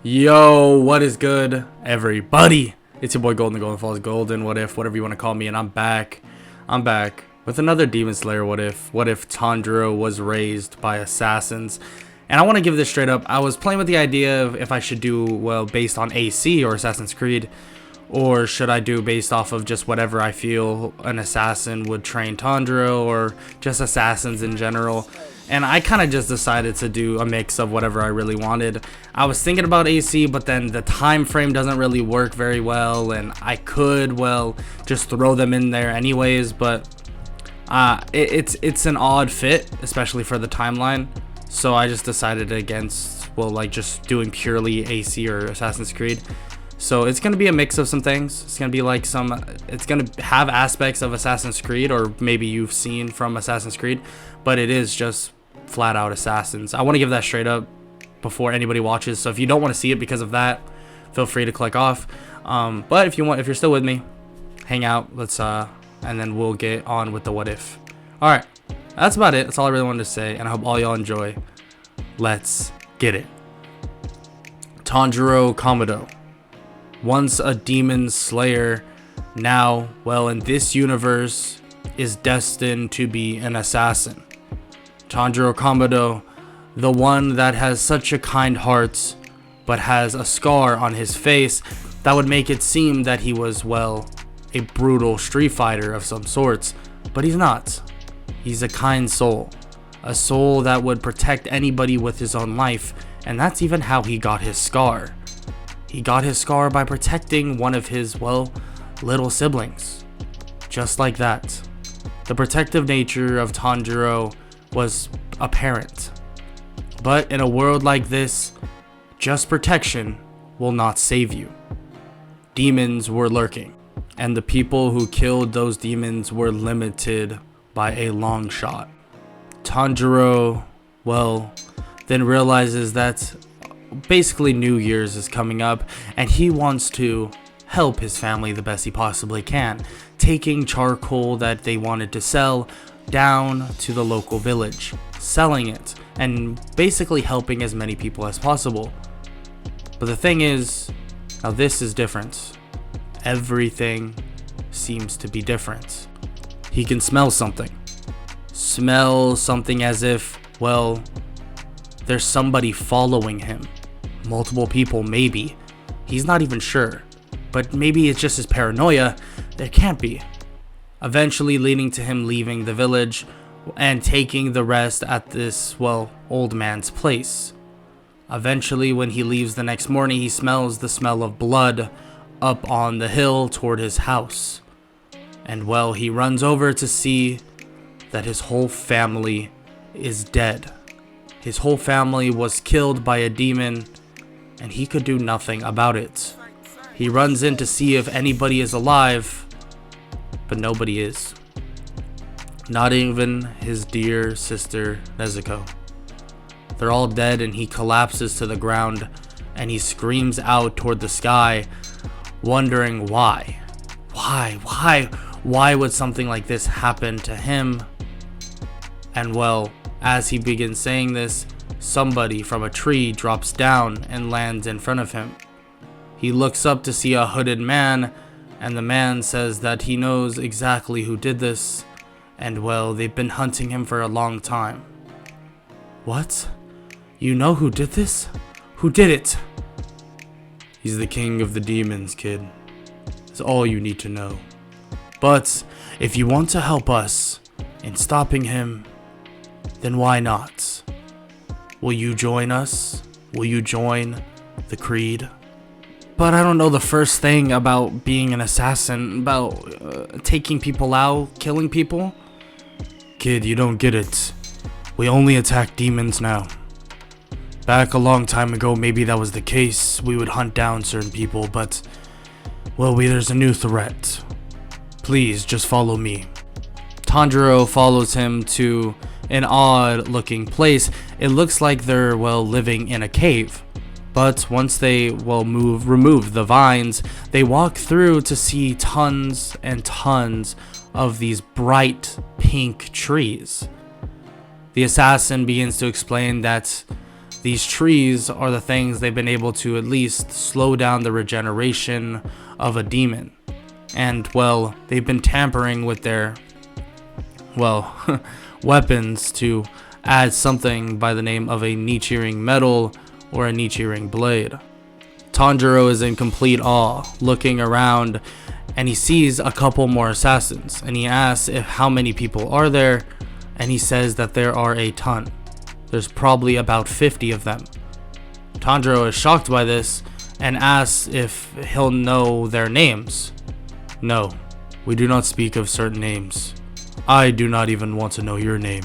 Yo, what is good, everybody? It's your boy Golden Falls Golden. What if, whatever you want to call me, and I'm back. I'm back with another Demon Slayer. What if Tanjiro was raised by assassins? And I want to give this straight up. I was playing with the idea of if I should do based on AC or Assassin's Creed, or should I do based off of just whatever I feel an assassin would train Tanjiro, or just assassins in general. And I kind of just decided to do a mix of whatever I really wanted. I was thinking about AC, but then the time frame doesn't really work very well, and I could, just throw them in there anyways, but it's an odd fit, especially for the timeline. So I just decided against, just doing purely AC or Assassin's Creed. So it's going to be a mix of some things. It's going to be it's going to have aspects of Assassin's Creed, or maybe you've seen from Assassin's Creed, but it is just flat out assassins. I want to give that straight up before anybody watches. So if you don't want to see it because of that, feel free to click off. But if you're still with me, hang out. Let's and then we'll get on with the what if. All right, that's about it. That's all I really wanted to say, and I hope all y'all enjoy. Let's get it. Tanjiro Kamado, once a demon slayer, now, in this universe, is destined to be an assassin. Tanjiro Kamado, the one that has such a kind heart, but has a scar on his face that would make it seem that he was, a brutal street fighter of some sorts, but he's not. He's a kind soul, a soul that would protect anybody with his own life, and that's even how he got his scar. He got his scar by protecting one of his, little siblings. Just like that. The protective nature of Tanjiro was apparent. But in a world like this, just protection will not save you. Demons were lurking, and the people who killed those demons were limited by a long shot. Tanjiro, then realizes that basically New Year's is coming up, and he wants to help his family the best he possibly can, taking charcoal that they wanted to sell down to the local village, selling it, and basically helping as many people as possible. But the thing is, now this is different. Everything seems to be different. He can smell something as if, there's somebody following him. Multiple people, maybe. He's not even sure. But maybe it's just his paranoia. There can't be. Eventually leading to him leaving the village and taking the rest at this, old man's place. Eventually, when he leaves the next morning, he smells the smell of blood up on the hill toward his house. And he runs over to see that his whole family is dead. His whole family was killed by a demon, and he could do nothing about it. He runs in to see if anybody is alive, but nobody is. Not even his dear sister Nezuko. They're all dead, and he collapses to the ground, and he screams out toward the sky, wondering why. Why would something like this happen to him? And as he begins saying this, somebody from a tree drops down and lands in front of him. He looks up to see a hooded man, and the man says that he knows exactly who did this, and they've been hunting him for a long time. What? You know who did this? Who did it? He's the king of the demons, kid. That's all you need to know. But if you want to help us in stopping him, then why not? Will you join us? Will you join the Creed? But I don't know the first thing about being an assassin, about taking people out, killing people. Kid, you don't get it. We only attack demons now. Back a long time ago, maybe that was the case. We would hunt down certain people, but, there's a new threat. Please, just follow me. Tanjiro follows him to an odd looking place. It looks like they're, living in a cave. But once they, remove the vines, they walk through to see tons and tons of these bright pink trees. The assassin begins to explain that These trees are the things they've been able to at least slow down the regeneration of a demon. And, well, they've been tampering with their, well, weapons to add something by the name of a Nichiren metal or a Nichiren blade. Tanjiro is in complete awe, looking around, and he sees a couple more assassins, and he asks if how many people are there, and he says that there are a ton. There's probably about 50 of them. Tanjiro is shocked by this and asks if he'll know their names. No, we do not speak of certain names. I do not even want to know your name.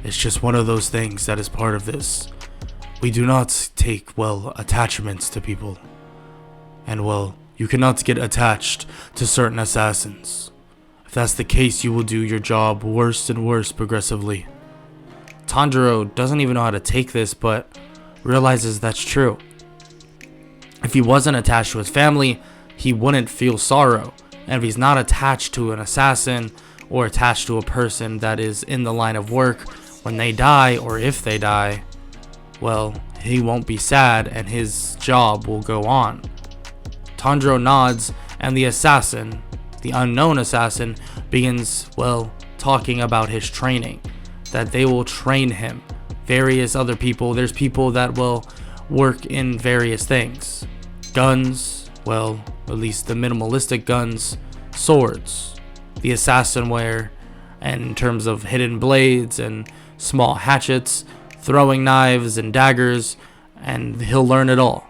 It's just one of those things that is part of this. We do not take, well, attachments to people. And, well, you cannot get attached to certain assassins. If that's the case, you will do your job worse and worse progressively. Tanjiro doesn't even know how to take this, but realizes that's true. If he wasn't attached to his family, he wouldn't feel sorrow. And if he's not attached to an assassin or attached to a person that is in the line of work, when they die or if they die, well, he won't be sad and his job will go on. Tanjiro nods, and the assassin, the unknown assassin, begins, well, talking about his training. That they will train him. Various other people, there's people that will work in various things. Guns, well, at least the minimalistic guns, swords, the assassin wear, and in terms of hidden blades and small hatchets, throwing knives and daggers, and he'll learn it all.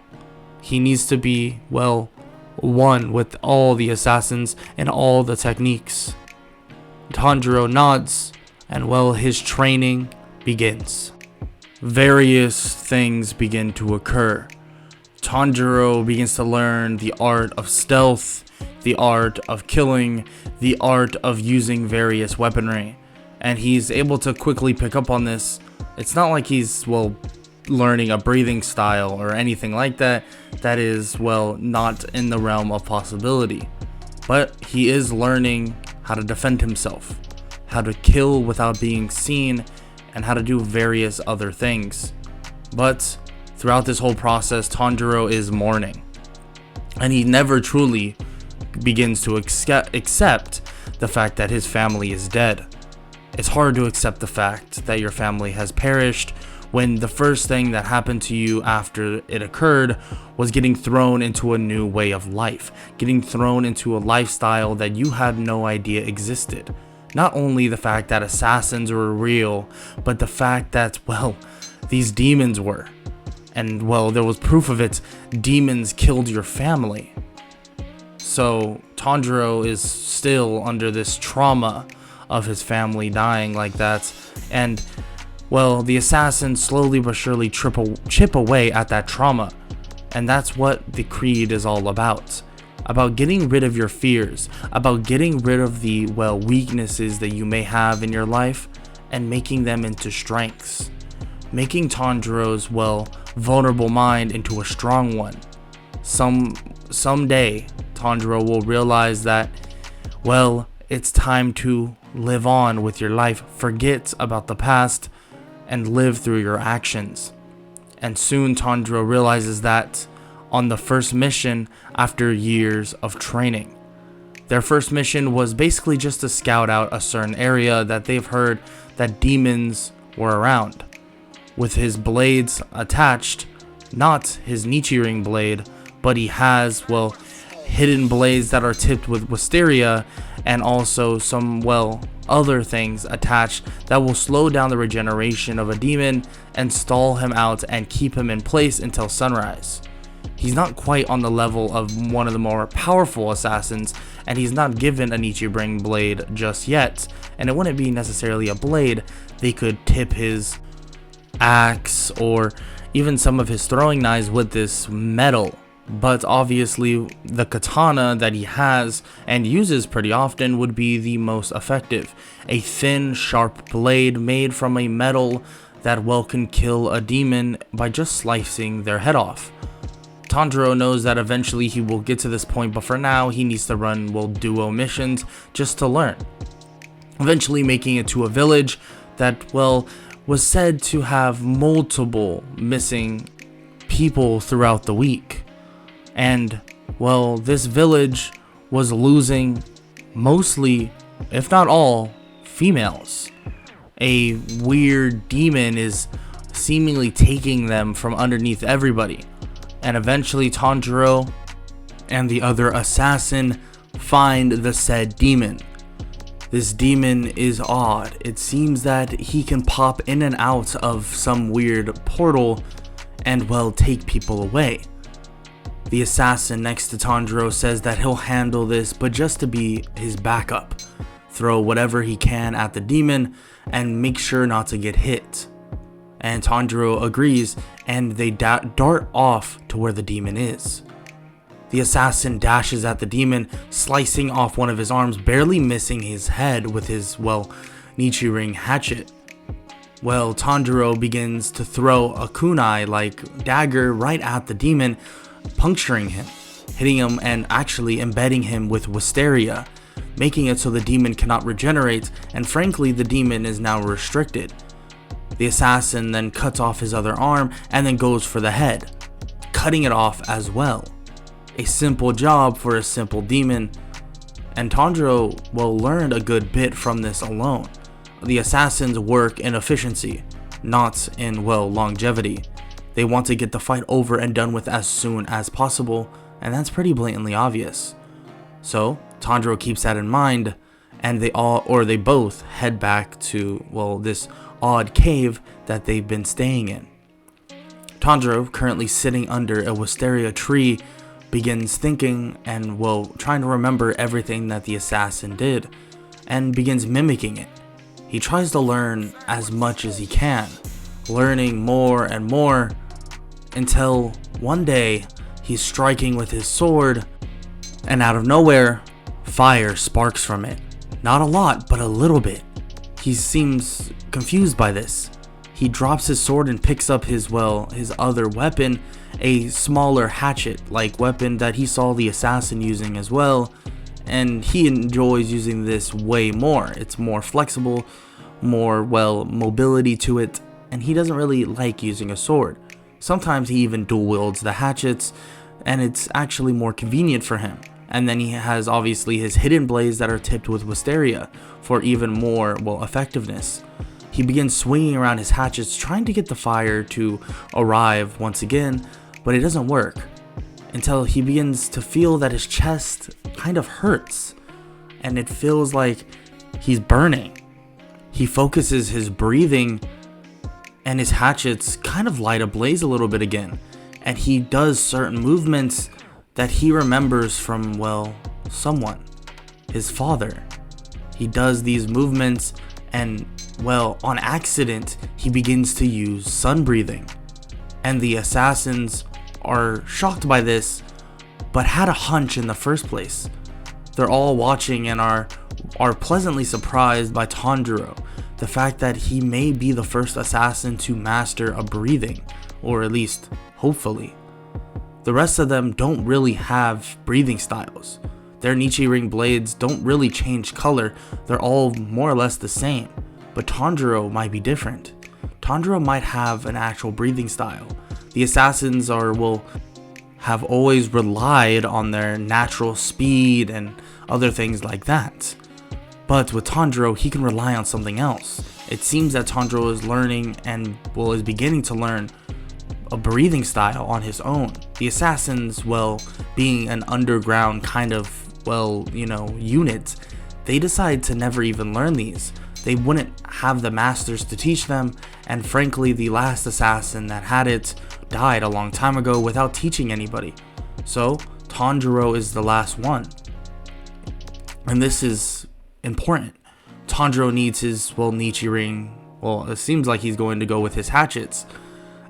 He needs to be, well, one with all the assassins and all the techniques. Tanjiro nods, and well, his training begins. Various things begin to occur. Tanjiro begins to learn the art of stealth, the art of killing, the art of using various weaponry, and he's able to quickly pick up on this. It's not like he's, well, learning a breathing style or anything like that. That is, well, not in the realm of possibility. But he is learning how to defend himself, how to kill without being seen, and how to do various other things. But throughout this whole process, Tanjiro is mourning, and he never truly begins to accept the fact that his family is dead. It's hard to accept the fact that your family has perished when the first thing that happened to you after it occurred was getting thrown into a new way of life, getting thrown into a lifestyle that you had no idea existed. Not only the fact that assassins were real, but the fact that, well, these demons were. And, well, there was proof of it. Demons killed your family. So Tanjiro is still under this trauma of his family dying like that. And, well, the assassins slowly but surely chip away at that trauma. And that's what the creed is all about. About getting rid of your fears, about getting rid of the, well, weaknesses that you may have in your life and making them into strengths. Making Tanjiro's, well, vulnerable mind into a strong one. Someday, Tanjiro will realize that, well, it's time to live on with your life, forget about the past, and live through your actions. And soon Tanjiro realizes that on the first mission after years of training. Their first mission was basically just to scout out a certain area that they've heard that demons were around. With his blades attached, not his Nichiren blade, but he has, well, hidden blades that are tipped with wisteria and also some, well, other things attached that will slow down the regeneration of a demon and stall him out and keep him in place until sunrise. He's not quite on the level of one of the more powerful assassins, and he's not given a Nichiren blade just yet, and it wouldn't be necessarily a blade. They could tip his axe or even some of his throwing knives with this metal. But obviously the katana that he has and uses pretty often would be the most effective. A thin, sharp blade made from a metal that, well, can kill a demon by just slicing their head off. Tanjiro knows that eventually he will get to this point, but for now he needs to run, well, duo missions just to learn. Eventually making it to a village that, well, was said to have multiple missing people throughout the week. And, well, this village was losing mostly, if not all, females. A weird demon is seemingly taking them from underneath everybody. And eventually Tanjiro and the other assassin find the said demon. This demon is odd. It seems that he can pop in and out of some weird portal and, well, take people away. The assassin next to Tanjiro says that he'll handle this, but just to be his backup. Throw whatever he can at the demon and make sure not to get hit. And Tanjiro agrees, and they dart off to where the demon is. The assassin dashes at the demon, slicing off one of his arms, barely missing his head with his, well, Nichirin hatchet. Well, Tanjiro begins to throw a kunai-like dagger right at the demon, puncturing him, hitting him and actually embedding him with wisteria, making it so the demon cannot regenerate, and frankly the demon is now restricted. The assassin then cuts off his other arm and then goes for the head, cutting it off as well. A simple job for a simple demon, and Tanjiro, well, learned a good bit from this alone. The assassins work in efficiency, not in, well, longevity. They want to get the fight over and done with as soon as possible, and that's pretty blatantly obvious. So Tanjiro keeps that in mind, and they both head back to, well, this odd cave that they've been staying in. Tanjiro, currently sitting under a wisteria tree, begins thinking and, well, trying to remember everything that the assassin did, and begins mimicking it. He tries to learn as much as he can, learning more and more, until one day he's striking with his sword, and out of nowhere, fire sparks from it. Not a lot, but a little bit. He seems confused by this. He drops his sword and picks up his other weapon, a smaller hatchet-like weapon that he saw the assassin using as well, and he enjoys using this way more. It's more flexible, more, well, mobility to it, and he doesn't really like using a sword. Sometimes he even dual wields the hatchets, and it's actually more convenient for him. And then he has obviously his hidden blades that are tipped with wisteria for even more, well, effectiveness. He begins swinging around his hatchets, trying to get the fire to arrive once again, but it doesn't work, until he begins to feel that his chest kind of hurts, and it feels like he's burning. He focuses his breathing, and his hatchets kind of light ablaze a little bit again, and he does certain movements that he remembers from, well, someone, his father. He does these movements, and, well, on accident, he begins to use sun breathing. And the assassins are shocked by this, but had a hunch in the first place. They're all watching and are pleasantly surprised by Tanjiro, the fact that he may be the first assassin to master a breathing, or at least, hopefully. The rest of them don't really have breathing styles. Their Nichirin blades don't really change color, they're all more or less the same. But Tanjiro might be different. Tanjiro might have an actual breathing style. The assassins have always relied on their natural speed and other things like that. But with Tanjiro, he can rely on something else. It seems that Tanjiro is learning and, well, is beginning to learn a breathing style on his own. The assassins, well, being an underground kind of, well, unit, they decide to never even learn these. They wouldn't have the masters to teach them, and frankly, the last assassin that had it died a long time ago without teaching anybody. So Tanjiro is the last one. And this is important. Tanjiro needs his, Nichirin. It seems like he's going to go with his hatchets,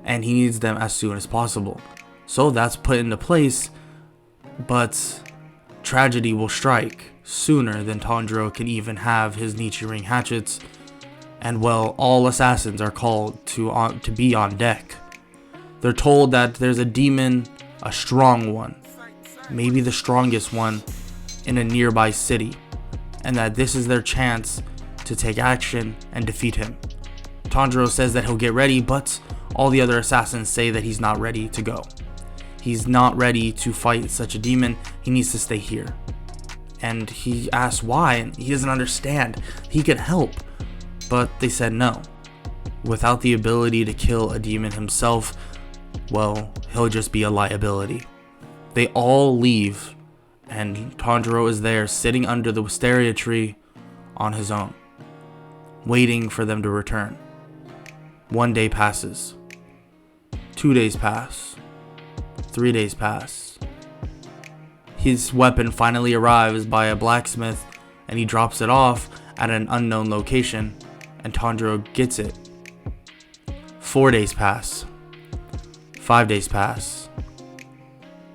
and he needs them as soon as possible. So that's put into place, but tragedy will strike sooner than Tanjiro can even have his Nichirin hatchets, and, well, all assassins are called to be on deck. They're told that there's a demon, a strong one, maybe the strongest one, in a nearby city, and that this is their chance to take action and defeat him. Tanjiro says that he'll get ready, but all the other assassins say that he's not ready to go. He's not ready to fight such a demon. He needs to stay here. And he asks why, and he doesn't understand. He could help, but they said no. Without the ability to kill a demon himself, well, he'll just be a liability. They all leave, and Tanjiro is there sitting under the wisteria tree on his own, waiting for them to return. 1 day passes. 2 days pass. 3 days pass. His weapon finally arrives by a blacksmith, and he drops it off at an unknown location, and Tanjiro gets it. 4 days pass. 5 days pass.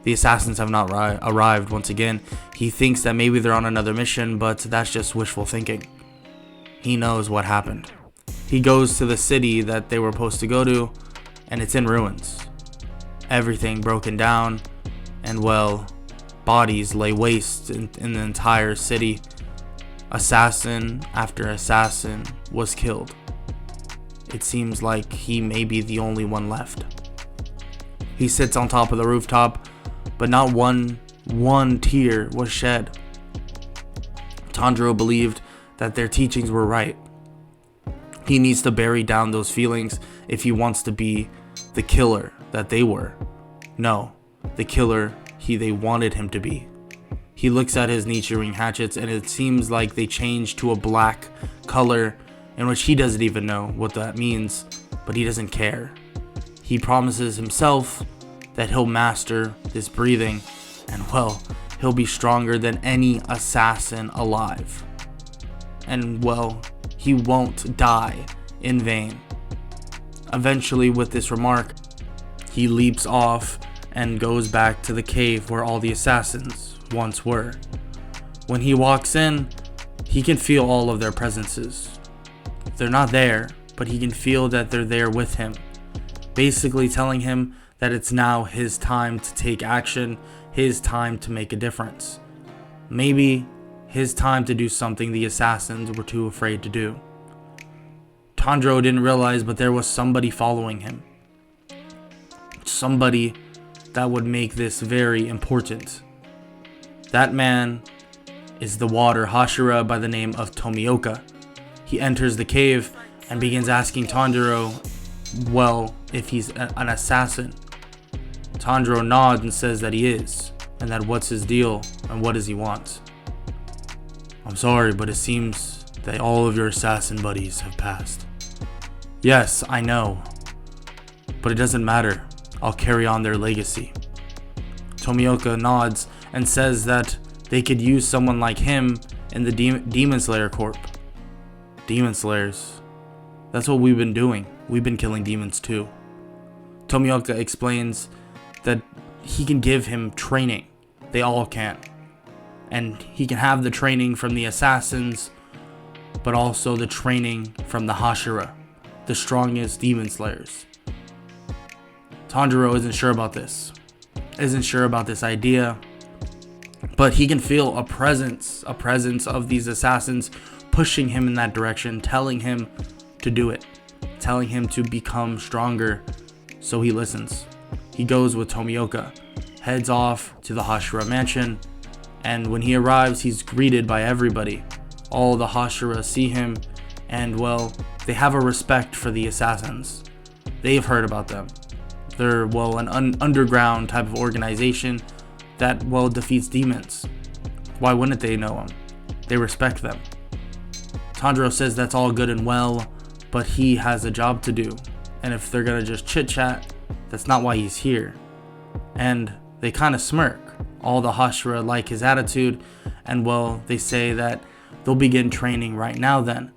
The assassins have not arrived once again. He thinks that maybe they're on another mission, but that's just wishful thinking. He knows what happened. He goes to the city that they were supposed to go to, and it's in ruins. Everything broken down, and well, bodies lay waste in the entire city. Assassin after assassin was killed. It seems like he may be the only one left. He sits on top of the rooftop, but not one tear was shed. Tanjiro believed that their teachings were right. He needs to bury down those feelings if he wants to be the killer that they were. No, the killer they wanted him to be. He looks at his Nichiren hatchets, and it seems like they changed to a black color, in which he doesn't even know what that means, but he doesn't care. He promises himself that he'll master this breathing, and well, he'll be stronger than any assassin alive. And well, he won't die in vain. Eventually, with this remark, he leaps off and goes back to the cave where all the assassins once were. When he walks in, he can feel all of their presences. They're not there, but he can feel that they're there with him, basically telling him that it's now his time to take action, his time to make a difference. Maybe his time to do something the assassins were too afraid to do. Tanjiro didn't realize, but there was somebody following him. Somebody that would make this very important. That man is the water hashira by the name of Tomioka. He enters the cave and begins asking Tanjiro, well, if he's an assassin. Tanjiro nods and says that he is, and that what's his deal and what does he want. I'm sorry, but it seems that all of your assassin buddies have passed. Yes, I know, but it doesn't matter. I'll carry on their legacy. Tomioka nods and says that they could use someone like him in the Demon Slayer Corp. Demon Slayers. That's what we've been doing. We've been killing demons too. Tomioka explains that he can give him training. They all can. And he can have the training from the assassins, but also the training from the hashira, the strongest demon slayers. Tanjiro isn't sure about this. Isn't sure about this idea. But he can feel a presence of these assassins pushing him in that direction, telling him to do it, telling him to become stronger. So he listens. He goes with Tomioka, heads off to the Hashira mansion, and when he arrives, he's greeted by everybody. All the Hashira see him, and well, they have a respect for the assassins. They've heard about them. They're, well, an underground type of organization that, well, defeats demons. Why wouldn't they know them? They respect them. Tanjiro says that's all good and well, but he has a job to do. And if they're gonna just chit-chat, that's not why he's here. And they kind of smirk. All the Hashira like his attitude, and well, they say that they'll begin training right now then.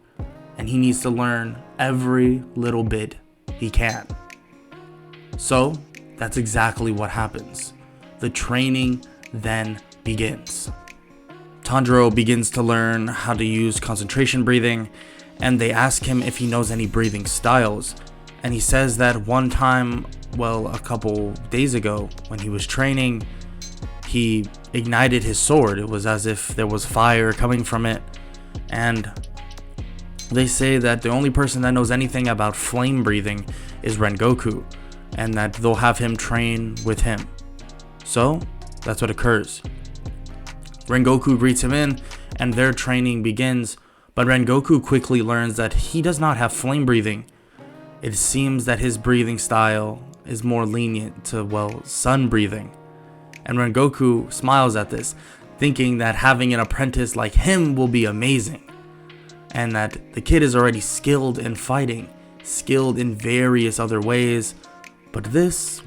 And he needs to learn every little bit he can. So, that's exactly what happens. The training then begins. Tanjiro begins to learn how to use concentration breathing, and they ask him if he knows any breathing styles. And he says that one time, well, a couple days ago, when he was training, he ignited his sword. It was as if there was fire coming from it, and They say that the only person that knows anything about flame breathing is Rengoku, and that they'll have him train with him. So that's what occurs. Rengoku greets him in, and their training begins, but Rengoku quickly learns that he does not have flame breathing. It seems that his breathing style is more lenient to, sun breathing. And Rengoku smiles at this, thinking that having an apprentice like him will be amazing. And that the kid is already skilled in fighting, skilled in various other ways. But this,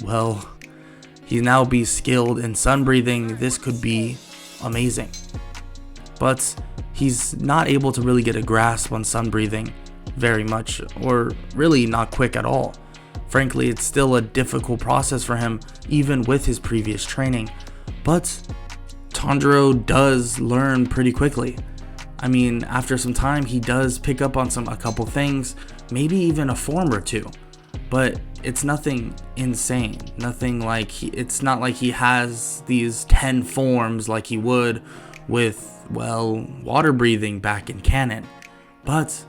he now be skilled in sun breathing. This could be amazing. But he's not able to really get a grasp on sun breathing very much, or really not quick at all. Frankly, it's still a difficult process for him, even with his previous training. But Tanjiro does learn pretty quickly. I mean, after some time, he does pick up on a couple things, maybe even a form or two. But it's nothing insane. Nothing like it's not like he has these 10 forms like he would with, water breathing back in canon. But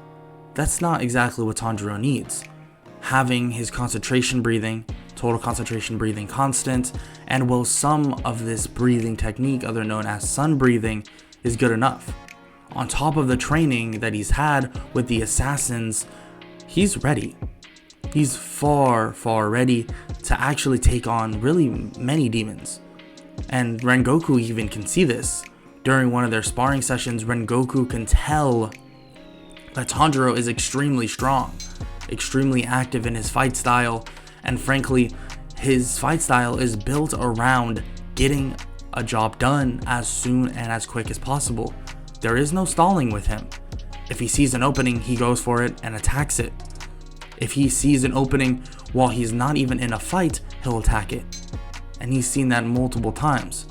that's not exactly what Tanjiro needs. Having his concentration breathing, total concentration breathing constant, and some of this breathing technique, other known as sun breathing, is good enough. On top of the training that he's had with the assassins, he's ready. He's far, far ready to actually take on really many demons. And Rengoku even can see this. During one of their sparring sessions, Rengoku can tell that Tanjiro is extremely strong, extremely active in his fight style, and frankly, his fight style is built around getting a job done as soon and as quick as possible. There is no stalling with him. If he sees an opening, he goes for it and attacks it. If he sees an opening while he's not even in a fight, he'll attack it. And he's seen that multiple times.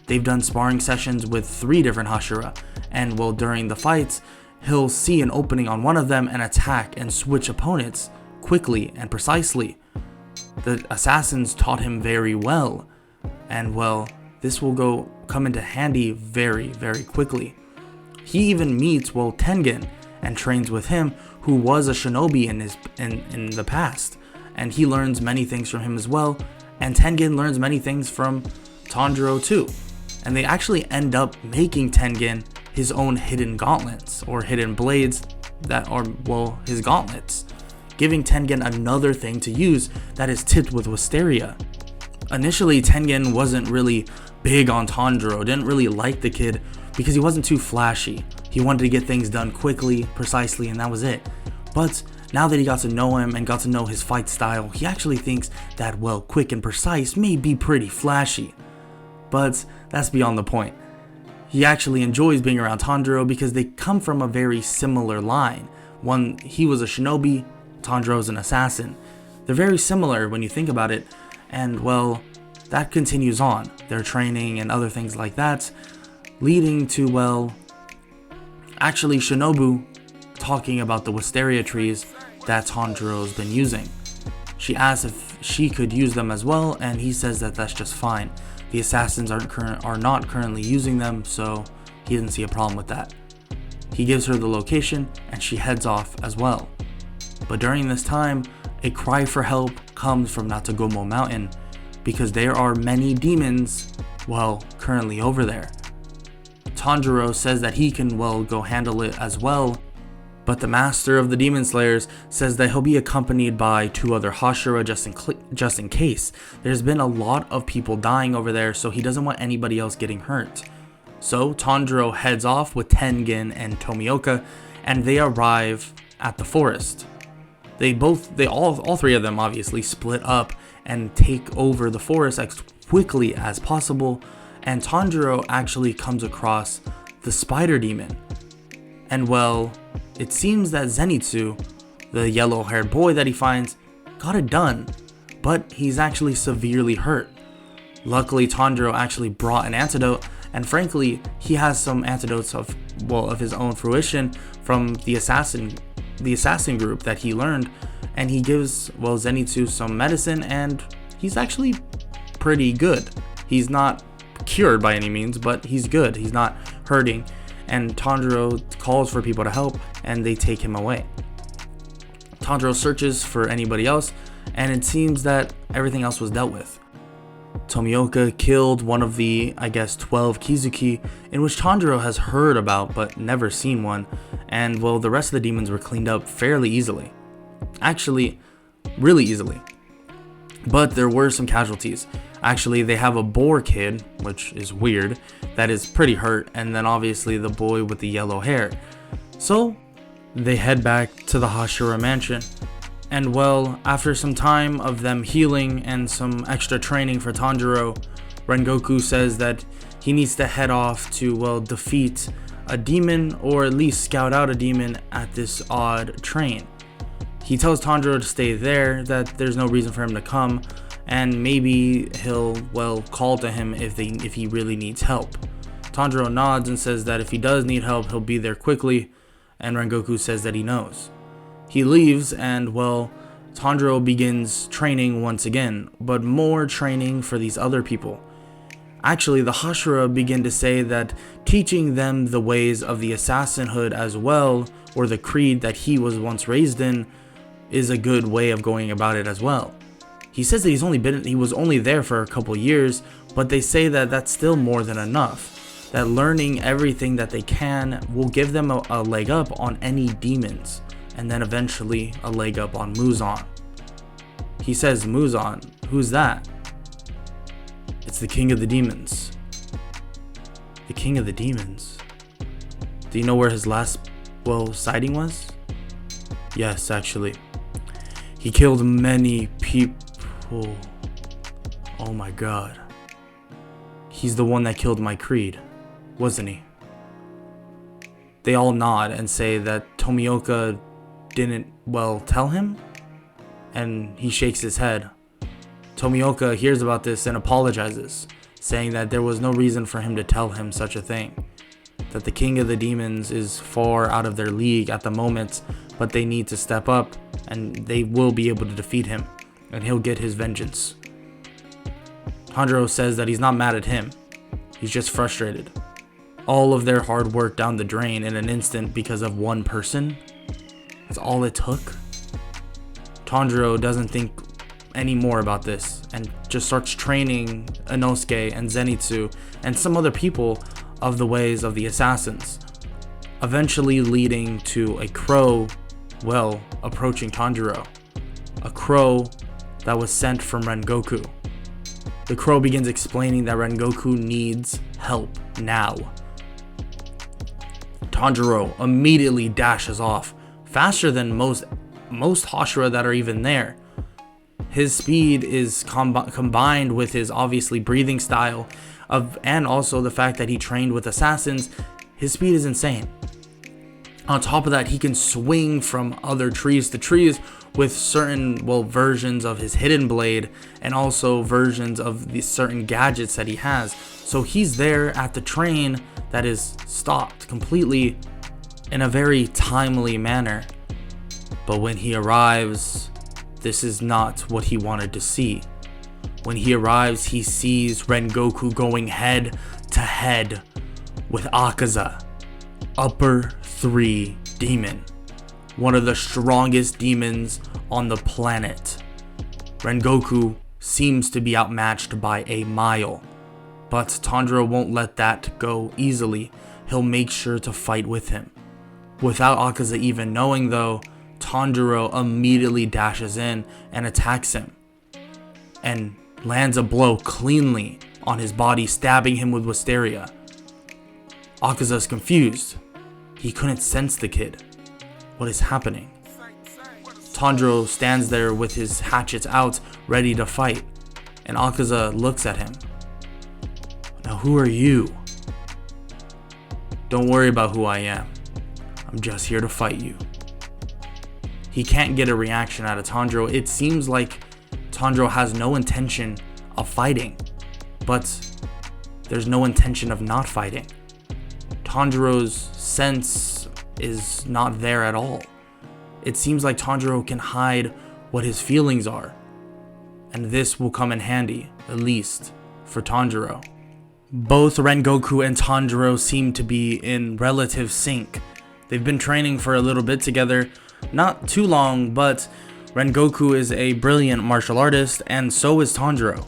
They've done sparring sessions with 3 different hashira, and during the fights, he'll see an opening on one of them and attack and switch opponents quickly and precisely. The assassins taught him very well, and this will come into handy very, very quickly. He even meets Tengen and trains with him, who was a shinobi in the past, and he learns many things from him as well, and Tengen learns many things from Tanjiro too. And they actually end up making Tengen his own hidden gauntlets, or hidden blades that are, his gauntlets, giving Tengen another thing to use that is tipped with wisteria. Initially, Tengen wasn't really big on Tanjiro, didn't really like the kid because he wasn't too flashy. He wanted to get things done quickly, precisely, and that was it. But now that he got to know him and got to know his fight style, he actually thinks that, quick and precise may be pretty flashy. But that's beyond the point. He actually enjoys being around Tanjiro because they come from a very similar line. He was a shinobi, Tanjiro's an assassin. They're very similar when you think about it, and that continues on. Their training and other things like that, leading to, actually Shinobu talking about the wisteria trees that Tanjiro's been using. She asks if she could use them as well, and he says that that's just fine. The assassins are not currently using them, so he didn't see a problem with that. He gives her the location, and she heads off as well. But during this time, a cry for help comes from Natagumo Mountain, because there are many demons, currently over there. Tanjiro says that he can, go handle it as well, but the master of the demon slayers says that he'll be accompanied by 2 other hashira just in case. There's been a lot of people dying over there, so he doesn't want anybody else getting hurt. So Tanjiro heads off with Tengen and Tomioka, and they arrive at the forest. All 3 of them obviously split up and take over the forest as quickly as possible, and Tanjiro actually comes across the spider demon. And it seems that Zenitsu, the yellow-haired boy that he finds, got it done, but he's actually severely hurt. Luckily, Tanjiro actually brought an antidote, and frankly, he has some antidotes of his own fruition from the assassin group that he learned, and he gives Zenitsu some medicine, and he's actually pretty good. He's not cured by any means, but he's good. He's not hurting, and Tanjiro calls for people to help, and they take him away. Tanjiro searches for anybody else, and it seems that everything else was dealt with. Tomioka killed one of the, 12 Kizuki, in which Tanjiro has heard about but never seen one, and well, the rest of the demons were cleaned up fairly easily. Actually, really easily. But there were some casualties. Actually, they have a boar kid, which is weird, that is pretty hurt, and then obviously the boy with the yellow hair. So, they head back to the Hashira mansion. And well, after some time of them healing and some extra training for Tanjiro, Rengoku says that he needs to head off to, well, defeat a demon, or at least scout out a demon at this odd train. He tells Tanjiro to stay there, that there's no reason for him to come, and maybe he'll, well, call to him if he really needs help. Tanjiro nods and says that if he does need help, he'll be there quickly, and Rengoku says that he knows. He leaves, and well, Tanjiro begins training once again, but more training for these other people. Actually, the Hashira begin to say that teaching them the ways of the assassinhood as well, or the creed that he was once raised in, is a good way of going about it as well. He says that he was only there for a couple years, but they say that that's still more than enough. That learning everything that they can will give them a leg up on any demons, and then eventually a leg up on Muzan. He says, Muzan, who's that? It's the king of the demons. The king of the demons? Do you know where his last, sighting was? Yes, actually. He killed many people. Oh my god. He's the one that killed my creed, wasn't he? They all nod and say that Tomioka didn't, tell him? And he shakes his head. Tomioka hears about this and apologizes, saying that there was no reason for him to tell him such a thing. That the king of the demons is far out of their league at the moment, but they need to step up, and they will be able to defeat him, and he'll get his vengeance. Tanjiro says that he's not mad at him, he's just frustrated. All of their hard work down the drain in an instant because of one person? That's all it took? Tanjiro doesn't think any more about this and just starts training Inosuke and Zenitsu and some other people of the ways of the assassins, eventually leading to a crow, approaching Tanjiro. A crow that was sent from Rengoku. The crow begins explaining that Rengoku needs help now. Tanjiro immediately dashes off, faster than most Hashira that are even there. His speed is combined with his obviously breathing style and also the fact that he trained with assassins. His speed is insane. On top of that, he can swing from other trees to trees with certain versions of his hidden blade and also versions of the certain gadgets that he has. So he's there at the train that is stopped completely in a very timely manner. But when he arrives, this is not what he wanted to see. When he arrives, he sees Rengoku going head to head with Akaza, Upper 3 demon, one of the strongest demons on the planet. Rengoku seems to be outmatched by a mile, but Tanjiro won't let that go easily. He'll make sure to fight with him. Without Akaza even knowing though, Tanjiro immediately dashes in and attacks him and lands a blow cleanly on his body, stabbing him with Wisteria. Akaza's confused. He couldn't sense the kid. What is happening? Tanjiro stands there with his hatchets out, ready to fight, and Akaza looks at him. Now who are you? Don't worry about who I am. I'm just here to fight you. He can't get a reaction out of Tanjiro. It seems like Tanjiro has no intention of fighting, but there's no intention of not fighting. Tanjiro's sense is not there at all. It seems like Tanjiro can hide what his feelings are, and this will come in handy, at least for Tanjiro. Both Rengoku and Tanjiro seem to be in relative sync. They've been training for a little bit together, not too long, but Rengoku is a brilliant martial artist and so is Tanjiro.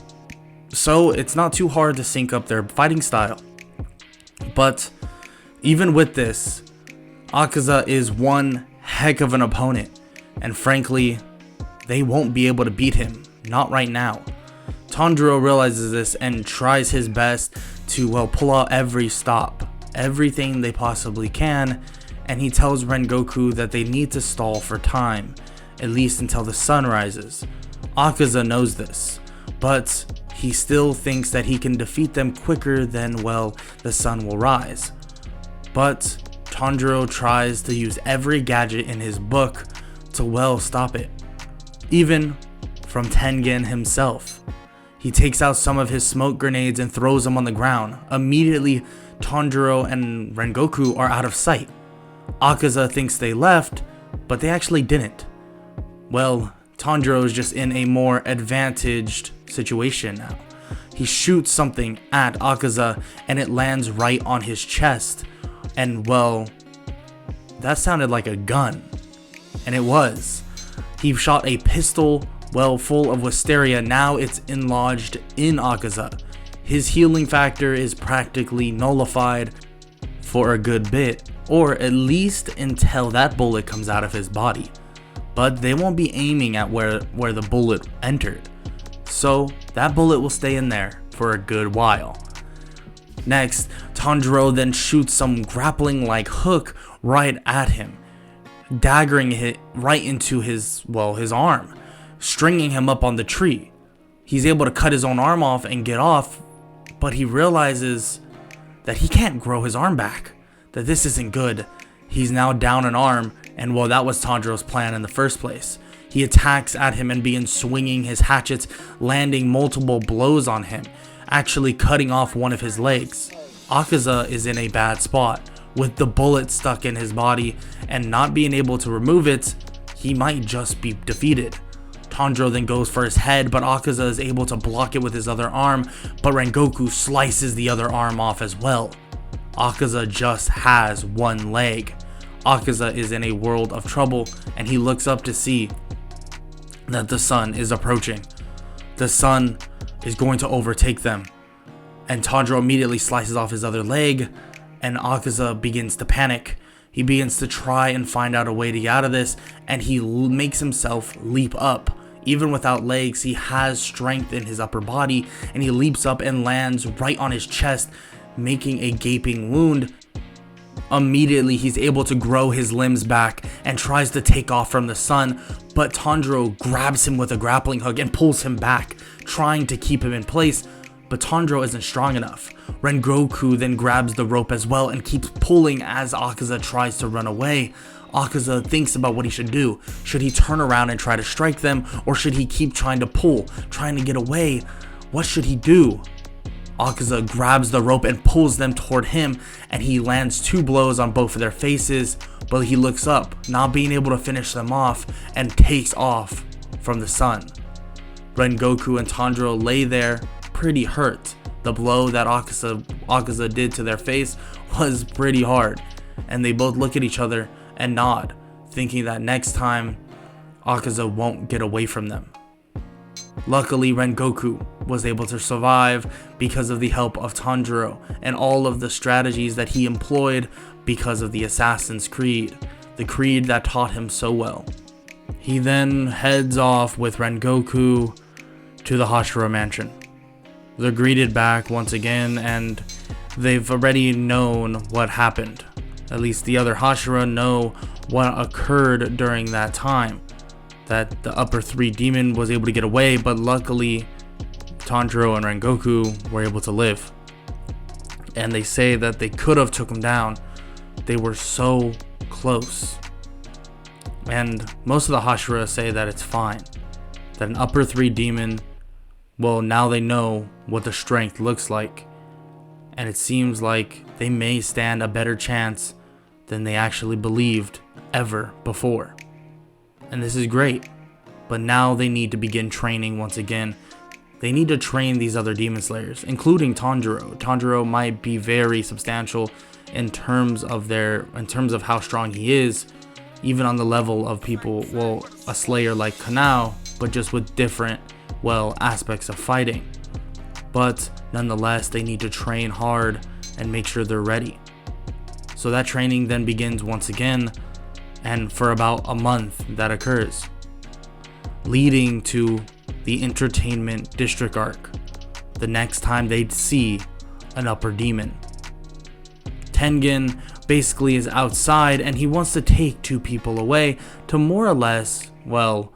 So it's not too hard to sync up their fighting style. But even with this, Akaza is one heck of an opponent, and frankly, they won't be able to beat him, not right now. Tanjiro realizes this and tries his best to, pull out every stop, everything they possibly can, and he tells Rengoku that they need to stall for time, at least until the sun rises. Akaza knows this, but he still thinks that he can defeat them quicker than, the sun will rise. But Tanjiro tries to use every gadget in his book to, stop it. Even from Tengen himself. He takes out some of his smoke grenades and throws them on the ground. Immediately, Tanjiro and Rengoku are out of sight. Akaza thinks they left, but they actually didn't. Tanjiro is just in a more advantaged situation now. He shoots something at Akaza and it lands right on his chest. And that sounded like a gun. And it was. He shot a pistol, full of wisteria. Now it's lodged in Akaza. His healing factor is practically nullified for a good bit, or at least until that bullet comes out of his body. But they won't be aiming at where the bullet entered. So that bullet will stay in there for a good while. Next, Tanjiro then shoots some grappling-like hook right at him, daggering it right into his arm, stringing him up on the tree. He's able to cut his own arm off and get off, but he realizes that he can't grow his arm back, that this isn't good. He's now down an arm, and that was Tanjiro's plan in the first place. He attacks at him and begins swinging his hatchets, landing multiple blows on him, actually cutting off one of his legs. Akaza is in a bad spot. With the bullet stuck in his body and not being able to remove it, he might just be defeated. Tanjiro then goes for his head, but Akaza is able to block it with his other arm, but Rengoku slices the other arm off as well. Akaza just has one leg. Akaza is in a world of trouble, and he looks up to see that the sun is approaching. The sun is going to overtake them, and Tanjiro immediately slices off his other leg, and Akaza begins to panic. He begins to try and find out a way to get out of this, and he makes himself leap up. Even without legs, he has strength in his upper body, and he leaps up and lands right on his chest, making a gaping wound. Immediately, he's able to grow his limbs back and tries to take off from the sun, but Tanjiro grabs him with a grappling hook and pulls him back, trying to keep him in place, but Tanjiro isn't strong enough. Rengoku then grabs the rope as well and keeps pulling as Akaza tries to run away. Akaza thinks about what he should do. Should he turn around and try to strike them, or should he keep trying to pull, trying to get away? What should he do? Akaza grabs the rope and pulls them toward him, and he lands 2 blows on both of their faces, but he looks up, not being able to finish them off, and takes off from the sun. Rengoku and Tanjiro lay there pretty hurt. The blow that Akaza did to their face was pretty hard, and they both look at each other and nod, thinking that next time Akaza won't get away from them. Luckily, Rengoku was able to survive because of the help of Tanjiro and all of the strategies that he employed because of the Assassin's Creed, the creed that taught him so well. He then heads off with Rengoku to the Hashira mansion. They're greeted back once again, and they've already known what happened. At least the other Hashira know what occurred during that time. That the upper 3 demon was able to get away, but luckily Tanjiro and Rengoku were able to live. And they say that they could have took him down. They were so close. And most of the Hashira say that it's fine. That an upper 3 demon, now they know what the strength looks like. And it seems like they may stand a better chance than they actually believed ever before. And this is great, but now they need to begin training once again they need to train these other demon slayers, including Tanjiro. Tanjiro might be very substantial in terms of how strong he is, even on the level of people, well, a slayer like Kanao, but just with different, well, aspects of fighting. But nonetheless, they need to train hard and make sure they're ready. So that training then begins once again, and for about a month that occurs, leading to the entertainment district arc, the next time they'd see an upper demon. Tengen basically is outside and he wants to take two people away to more or less, well,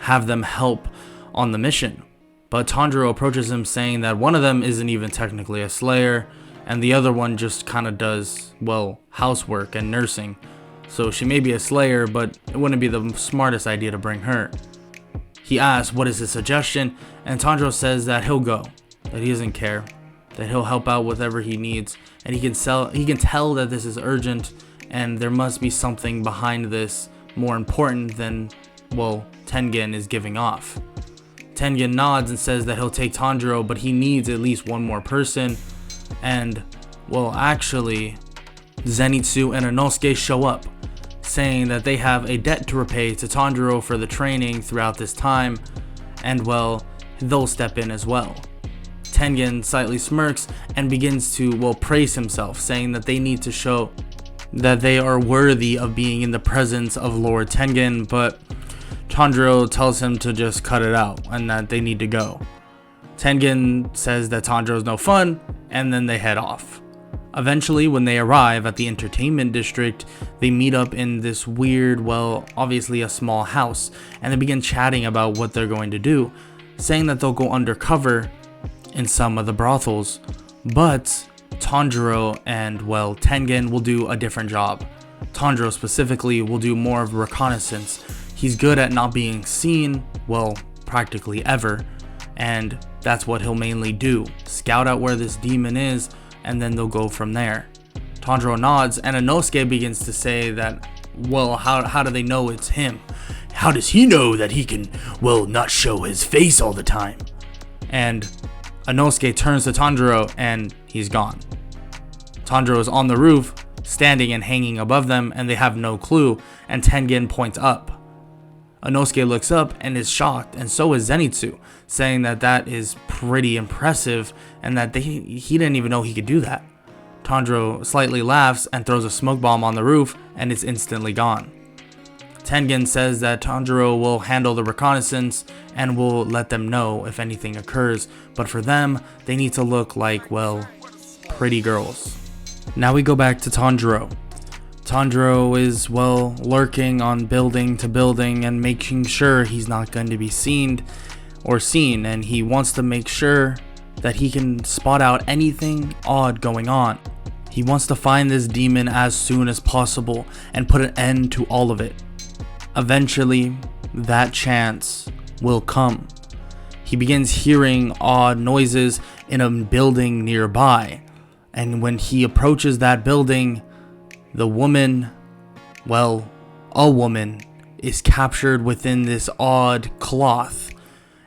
have them help on the mission. But Tanjiro approaches him saying that one of them isn't even technically a slayer and the other one just kind of does, well, housework and nursing. So she may be a slayer, but it wouldn't be the smartest idea to bring her. He asks what is his suggestion, and Tanjiro says that he'll go, that he doesn't care, that he'll help out whatever he needs, and he can tell that this is urgent and there must be something behind this more important than, well, Tengen is giving off. Tengen nods and says that he'll take Tanjiro, but he needs at least one more person, and, well, actually, Zenitsu and Inosuke show up, saying that they have a debt to repay to Tanjiro for the training throughout this time, and, well, they'll step in as well. Tengen slightly smirks and begins to, well, praise himself, saying that they need to show that they are worthy of being in the presence of Lord Tengen, but Tanjiro tells him to just cut it out and that they need to go. Tengen says that Tanjiro's no fun, and then they head off. Eventually, when they arrive at the entertainment district, they meet up in this weird, well, obviously a small house, and they begin chatting about what they're going to do, saying that they'll go undercover in some of the brothels, but Tanjiro and, well, Tengen will do a different job. Tanjiro specifically will do more of reconnaissance. He's good at not being seen, well, practically ever, and that's what he'll mainly do, scout out where this demon is, and then they'll go from there. Tanjiro nods, and Inosuke begins to say that, well, how do they know it's him? How does he know that he can, well, not show his face all the time? And Inosuke turns to Tanjiro, and he's gone. Tanjiro is on the roof, standing and hanging above them, and they have no clue, and Tengen points up. Inosuke looks up and is shocked, and so is Zenitsu, saying that that is pretty impressive and that he didn't even know he could do that. Tanjiro slightly laughs and throws a smoke bomb on the roof, and it's instantly gone. Tengen says that Tanjiro will handle the reconnaissance and will let them know if anything occurs, but for them, they need to look like, well, pretty girls. Now we go back to Tanjiro. Tanjiro is, well, lurking on building to building and making sure he's not going to be seen, and he wants to make sure that he can spot out anything odd going on. He wants to find this demon as soon as possible and put an end to all of it. Eventually, that chance will come. He begins hearing odd noises in a building nearby, and when he approaches that building, the woman, well, a woman, is captured within this odd cloth,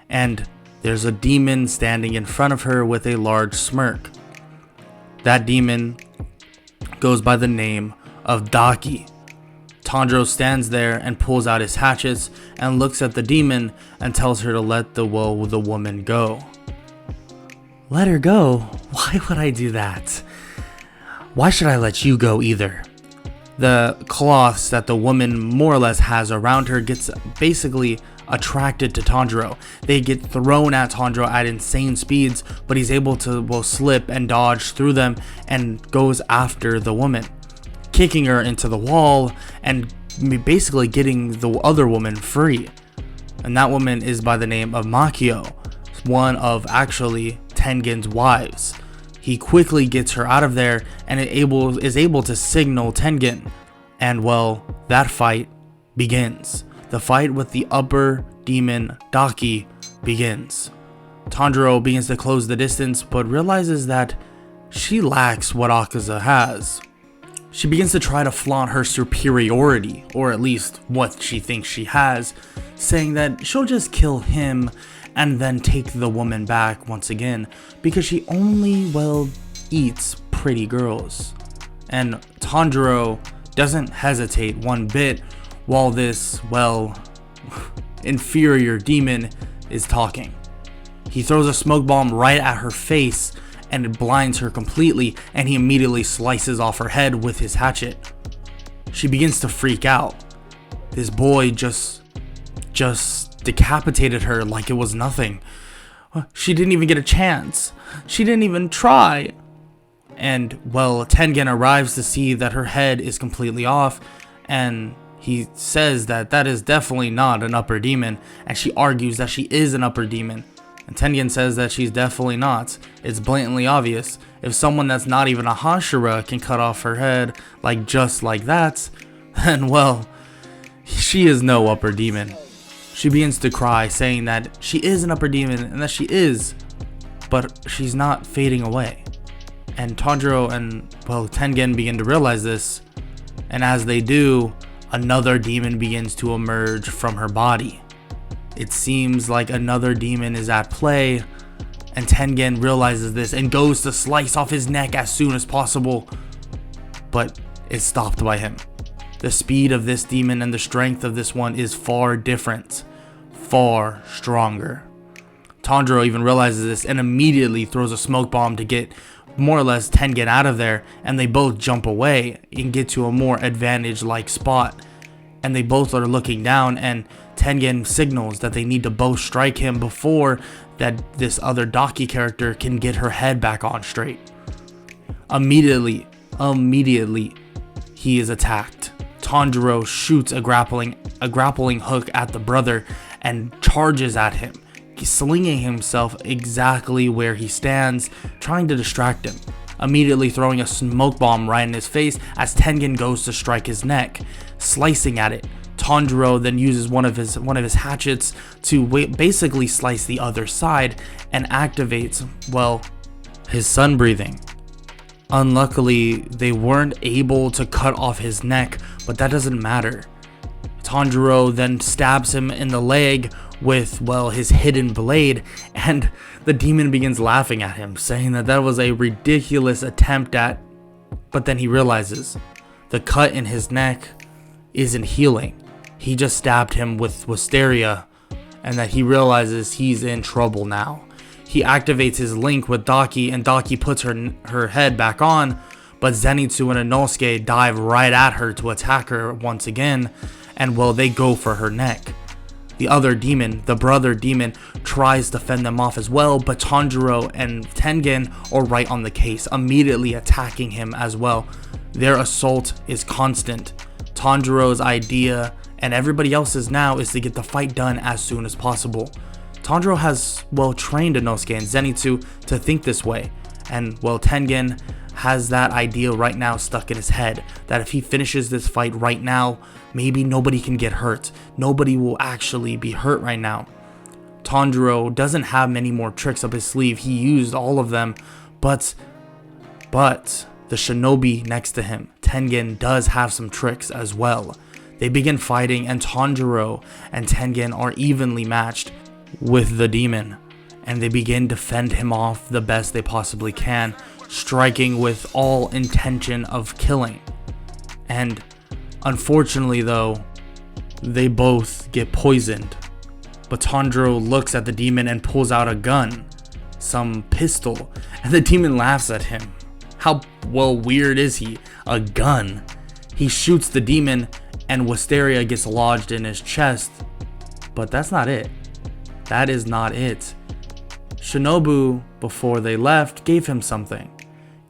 and there's a demon standing in front of her with a large smirk. That demon goes by the name of Daki. Tanjiro stands there and pulls out his hatchets and looks at the demon and tells her to let the woman go. Let her go? Why would I do that? Why should I let you go either? The cloths that the woman more or less has around her gets basically attracted to Tanjiro. They get thrown at Tanjiro at insane speeds, but he's able to, well, slip and dodge through them and goes after the woman, kicking her into the wall and basically getting the other woman free. And that woman is by the name of Makio, one of actually Tengen's wives. He quickly gets her out of there and is able to signal Tengen. And, well, that fight begins. The fight with the upper demon Daki begins. Tanjiro begins to close the distance, but realizes that she lacks what Akaza has. She begins to try to flaunt her superiority, or at least what she thinks she has, saying that she'll just kill him and then take the woman back once again because she only, well, eats pretty girls. And Tanjiro doesn't hesitate one bit while this, well, inferior demon is talking. He throws a smoke bomb right at her face and it blinds her completely, and he immediately slices off her head with his hatchet. She begins to freak out. This boy just decapitated her like it was nothing. She didn't even get a chance. She didn't even try. And, well, Tengen arrives to see that her head is completely off, and he says that is definitely not an upper demon, and she argues that she is an upper demon. And Tengen says that she's definitely not. It's blatantly obvious. If someone that's not even a hashira can cut off her head just like that, then, well, she is no upper demon. She begins to cry, saying that she is an upper demon and that she is, but she's not fading away. And Tanjiro and, well, Tengen begin to realize this, and as they do, another demon begins to emerge from her body. It seems like another demon is at play, and Tengen realizes this and goes to slice off his neck as soon as possible, but is stopped by him. The speed of this demon and the strength of this one is far different, far stronger. Tanjiro even realizes this and immediately throws a smoke bomb to get more or less Tengen out of there, and they both jump away and get to a more advantage-like spot. And they both are looking down, and Tengen signals that they need to both strike him before that this other Daki character can get her head back on straight. Immediately, he is attacked. Tanjiro shoots a grappling hook at the brother and charges at him, slinging himself exactly where he stands, trying to distract him, immediately throwing a smoke bomb right in his face as Tengen goes to strike his neck, slicing at it. Tanjiro then uses one of his hatchets to basically slice the other side and activates, well, his sun breathing. Unluckily, they weren't able to cut off his neck, but that doesn't matter. Tanjiro then stabs him in the leg with, well, his hidden blade, and the demon begins laughing at him, saying that was a ridiculous attempt at, but then he realizes the cut in his neck isn't healing. He just stabbed him with wisteria, and that he realizes he's in trouble now. He activates his link with Daki, and Daki puts her head back on, but Zenitsu and Inosuke dive right at her to attack her once again, and, well, they go for her neck. The other demon, the brother demon, tries to fend them off as well, but Tanjiro and Tengen are right on the case, immediately attacking him as well. Their assault is constant. Tanjiro's idea, and everybody else's now, is to get the fight done as soon as possible. Tanjiro has, well, trained Inosuke and Zenitsu to think this way, and, well, Tengen has that idea right now stuck in his head, that if he finishes this fight right now, maybe nobody can get hurt. Nobody will actually be hurt right now. Tanjiro doesn't have many more tricks up his sleeve. He used all of them, but the shinobi next to him, Tengen, does have some tricks as well. They begin fighting, and Tanjiro and Tengen are evenly matched with the demon, and they begin to fend him off the best they possibly can, striking with all intention of killing. And unfortunately though, they both get poisoned. But Tanjiro looks at the demon and pulls out a gun, some pistol, and the demon laughs at him. How, well, weird is he? A gun. He shoots the demon and wisteria gets lodged in his chest, but that's not it. That is not it. Shinobu, before they left, gave him something.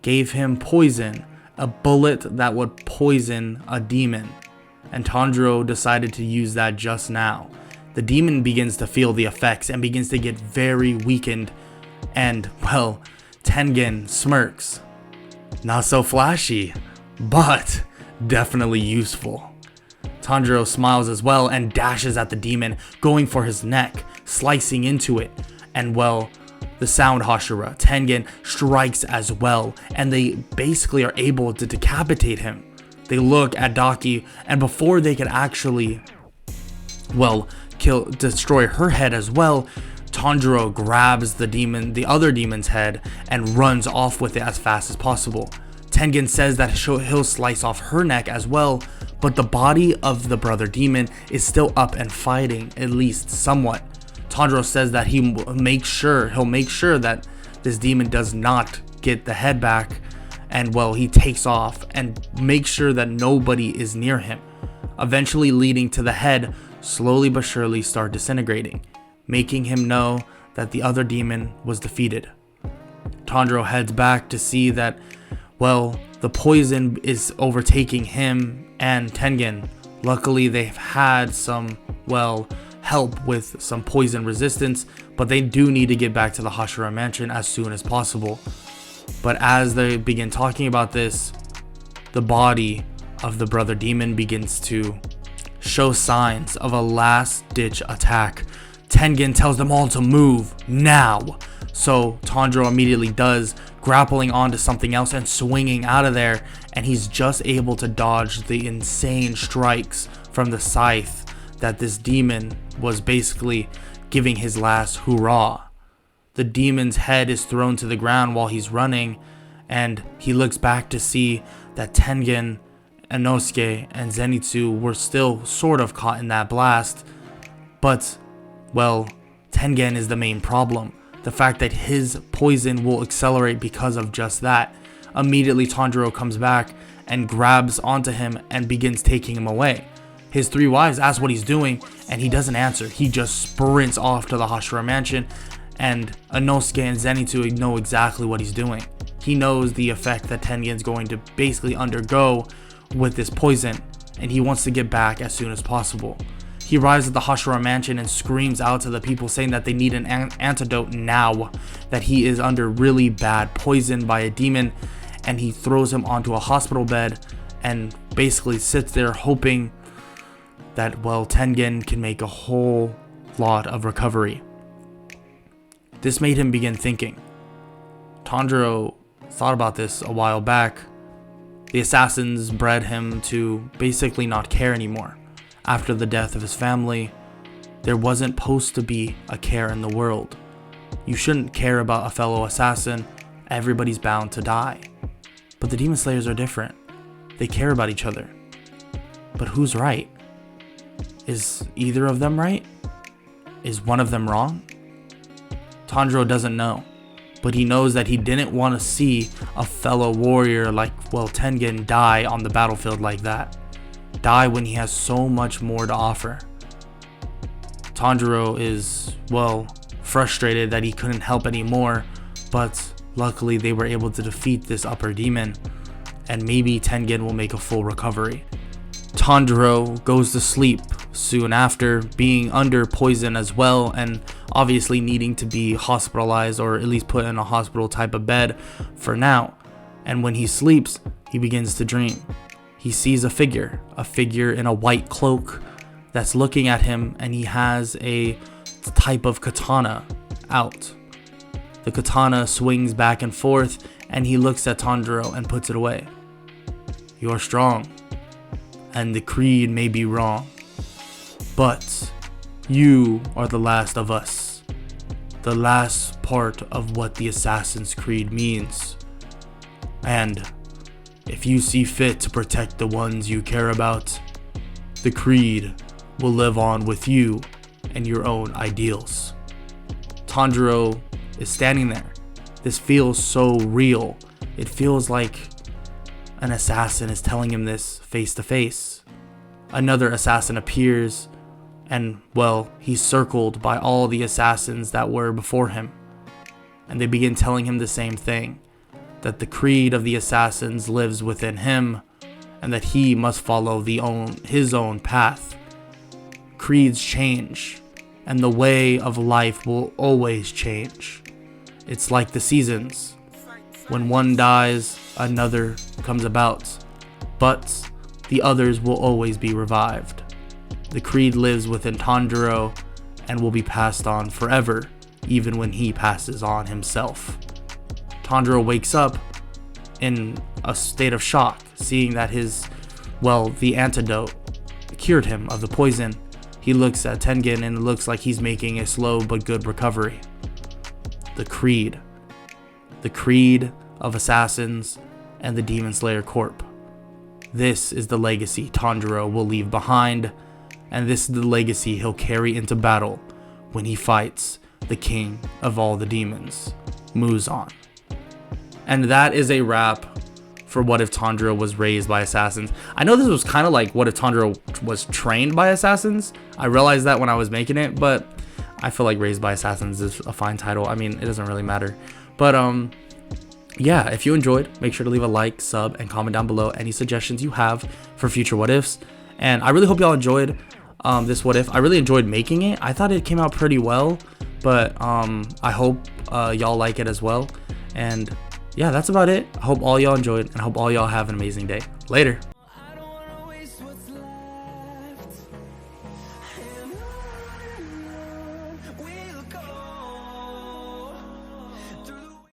Gave him poison, a bullet that would poison a demon. And Tanjiro decided to use that just now. The demon begins to feel the effects and begins to get very weakened. And, well, Tengen smirks. Not so flashy, but definitely useful. Tanjiro smiles as well and dashes at the demon, going for his neck, slicing into it. And, well, the sound hashira, Tengen, strikes as well, and they basically are able to decapitate him. They look at Daki, and before they could actually, well, destroy her head as well, Tanjiro grabs the other demon's head and runs off with it as fast as possible. Tengen says that he'll slice off her neck as well, but the body of the brother demon is still up and fighting, at least somewhat. Tanjiro says that he'll make sure that this demon does not get the head back, and well, he takes off and makes sure that nobody is near him, eventually leading to the head slowly but surely start disintegrating, making him know that the other demon was defeated. Tanjiro heads back to see that, well, the poison is overtaking him and Tengen. Luckily, they've had some, well, help with some poison resistance, but they do need to get back to the Hashira mansion as soon as possible. But as they begin talking about this, the body of the brother demon begins to show signs of a last-ditch attack. Tengen tells them all to move now. So Tanjiro immediately does, grappling onto something else and swinging out of there, and he's just able to dodge the insane strikes from the scythe that this demon was basically giving his last hurrah. The demon's head is thrown to the ground while he's running, and he looks back to see that Tengen, Inosuke, and Zenitsu were still sort of caught in that blast. But, well, Tengen is the main problem. The fact that his poison will accelerate because of just that. Immediately Tanjiro comes back and grabs onto him and begins taking him away. His three wives ask what he's doing, and he doesn't answer. He just sprints off to the Hashira mansion, and Inosuke and Zenitsu know exactly what he's doing. He knows the effect that Tengen's going to basically undergo with this poison, and he wants to get back as soon as possible. He arrives at the Hashira mansion and screams out to the people saying that they need an antidote now, that he is under really bad poison by a demon, and he throws him onto a hospital bed and basically sits there hoping that, well, Tengen can make a whole lot of recovery. This made him begin thinking. Tanjiro thought about this a while back. The assassins bred him to basically not care anymore. After the death of his family, there wasn't supposed to be a care in the world. You shouldn't care about a fellow assassin. Everybody's bound to die. But the Demon Slayers are different. They care about each other. But who's right? Is either of them right? Is one of them wrong? Tanjiro doesn't know, but he knows that he didn't want to see a fellow warrior like, well, Tengen die on the battlefield like that. Die when he has so much more to offer. Tanjiro is, well, frustrated that he couldn't help anymore, but luckily they were able to defeat this upper demon, and maybe Tengen will make a full recovery. Tanjiro goes to sleep soon after, being under poison as well, and obviously needing to be hospitalized or at least put in a hospital type of bed for now. And when he sleeps, he begins to dream. He sees a figure in a white cloak that's looking at him, and he has a type of katana out. The katana swings back and forth, and he looks at Tanjiro and puts it away. You're strong, and the creed may be wrong, but you are the last of us. The last part of what the Assassin's Creed means. And if you see fit to protect the ones you care about, the creed will live on with you and your own ideals. Tanjiro is standing there. This feels so real. It feels like an assassin is telling him this face to face. Another assassin appears, and, well, he's circled by all the assassins that were before him. And they begin telling him the same thing, that the creed of the assassins lives within him, and that he must follow his own path. Creeds change, and the way of life will always change. It's like the seasons. When one dies, another comes about, but the others will always be revived. The creed lives within Tanjiro and will be passed on forever, even when he passes on himself. Tanjiro wakes up in a state of shock, seeing that the antidote cured him of the poison, he looks at Tengen and it looks like he's making a slow but good recovery. The Creed of assassins and the Demon Slayer Corp. This is the legacy Tanjiro will leave behind, and this is the legacy he'll carry into battle when he fights the king of all the demons, Muzan. And that is a wrap for What If Tanjiro Was Raised by Assassins. I know this was kind of like What If Tanjiro Was Trained by Assassins. I realized that when I was making it, but I feel like Raised by Assassins is a fine title. I mean, it doesn't really matter. But yeah, if you enjoyed, make sure to leave a like, sub, and comment down below any suggestions you have for future What Ifs. And I really hope y'all enjoyed this What If. I really enjoyed making it. I thought it came out pretty well, but I hope y'all like it as well. And yeah, that's about it. I hope all y'all enjoyed, and I hope all y'all have an amazing day. Later.